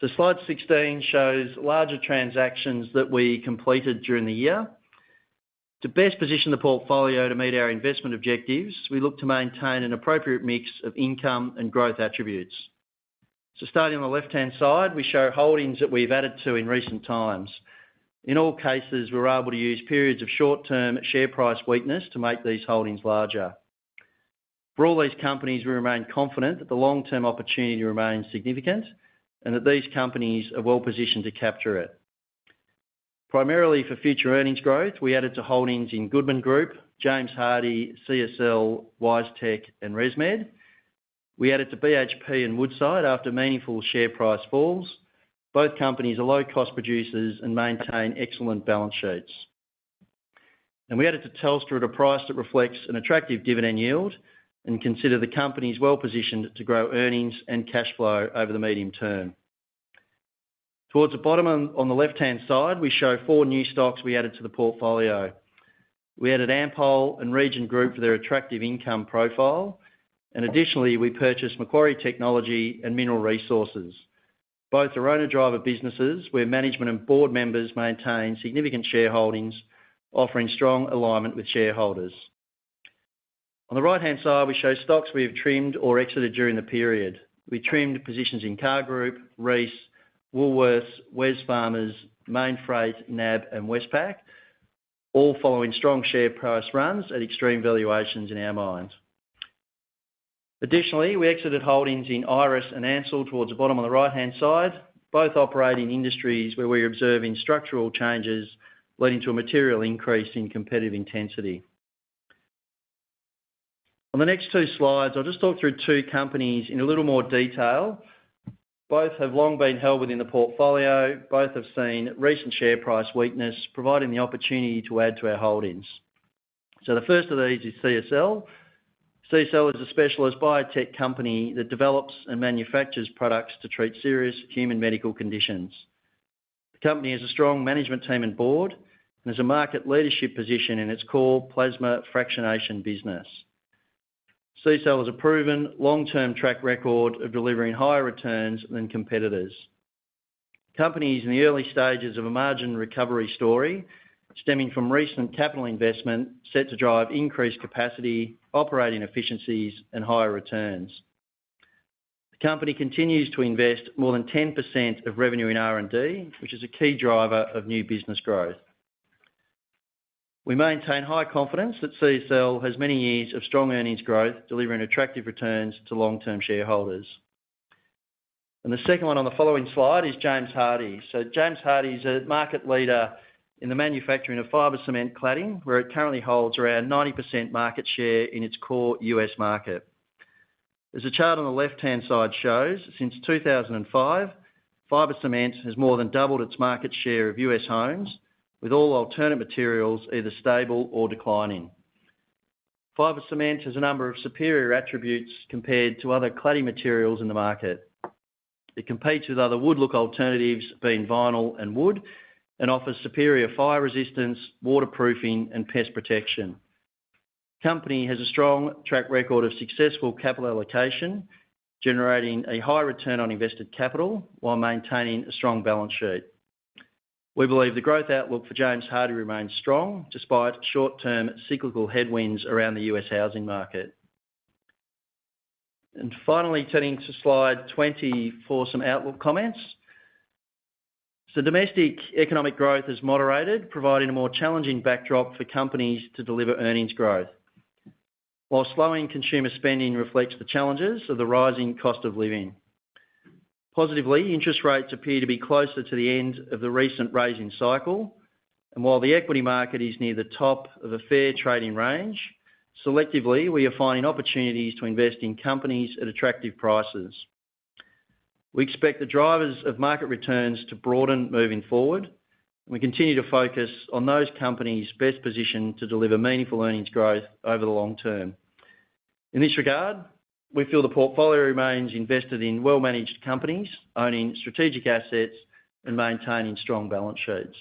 So slide 16 shows larger transactions that we completed during the year. To best position the portfolio to meet our investment objectives, we look to maintain an appropriate mix of income and growth attributes. So starting on the left-hand side, we show holdings that we've added to in recent times. In all cases, we were able to use periods of short-term share price weakness to make these holdings larger. For all these companies, we remain confident that the long-term opportunity remains significant and that these companies are well positioned to capture it. Primarily for future earnings growth, we added to holdings in Goodman Group, James Hardie, CSL, WiseTech and ResMed. We added to BHP and Woodside after meaningful share price falls. Both companies are low-cost producers and maintain excellent balance sheets. And we added to Telstra at a price that reflects an attractive dividend yield and consider the companies well positioned to grow earnings and cash flow over the medium term. Towards the bottom on the left-hand side, we show 4 new stocks we added to the portfolio. We added Ampol and Region Group for their attractive income profile, and additionally we purchased Macquarie Technology and Mineral Resources. Both are owner-driver businesses where management and board members maintain significant shareholdings, offering strong alignment with shareholders. On the right-hand side, we show stocks we have trimmed or exited during the period. We trimmed positions in Car Group, Reece, Woolworths, Wesfarmers, Mainfreight, NAB and Westpac, all following strong share price runs at extreme valuations in our minds. Additionally, we exited holdings in Iress and Ansell towards the bottom on the right-hand side, both operating industries where we're observing structural changes leading to a material increase in competitive intensity. On the next 2 slides, I'll just talk through 2 companies in a little more detail. Both have long been held within the portfolio. Both have seen recent share price weakness, providing the opportunity to add to our holdings. So the first of these is CSL. CSL is a specialist biotech company that develops and manufactures products to treat serious human medical conditions. The company has a strong management team and board and has a market leadership position in its core plasma fractionation business. CSL has a proven long-term track record of delivering higher returns than competitors. The company is in the early stages of a margin recovery story, stemming from recent capital investment set to drive increased capacity, operating efficiencies and higher returns. The company continues to invest more than 10% of revenue in R&D, which is a key driver of new business growth. We maintain high confidence that CSL has many years of strong earnings growth, delivering attractive returns to long-term shareholders. And the second one on the following slide is James Hardie. So James Hardie is a market leader in the manufacturing of fibre cement cladding, where it currently holds around 90% market share in its core US market. As the chart on the left-hand side shows, since 2005, fibre cement has more than doubled its market share of US homes, with all alternate materials either stable or declining. Fibre cement has a number of superior attributes compared to other cladding materials in the market. It competes with other wood look alternatives, being vinyl and wood, and offers superior fire resistance, waterproofing and pest protection. The company has a strong track record of successful capital allocation, generating a high return on invested capital while maintaining a strong balance sheet. We believe the growth outlook for James Hardie remains strong, despite short-term cyclical headwinds around the US housing market. And finally, turning to slide 20 for some outlook comments. So domestic economic growth has moderated, providing a more challenging backdrop for companies to deliver earnings growth, while slowing consumer spending reflects the challenges of the rising cost of living. Positively, interest rates appear to be closer to the end of the recent raising cycle, and while the equity market is near the top of a fair trading range, selectively we are finding opportunities to invest in companies at attractive prices. We expect the drivers of market returns to broaden moving forward, and we continue to focus on those companies best positioned to deliver meaningful earnings growth over the long term. In this regard, we feel the portfolio remains invested in well-managed companies, owning strategic assets and maintaining strong balance sheets.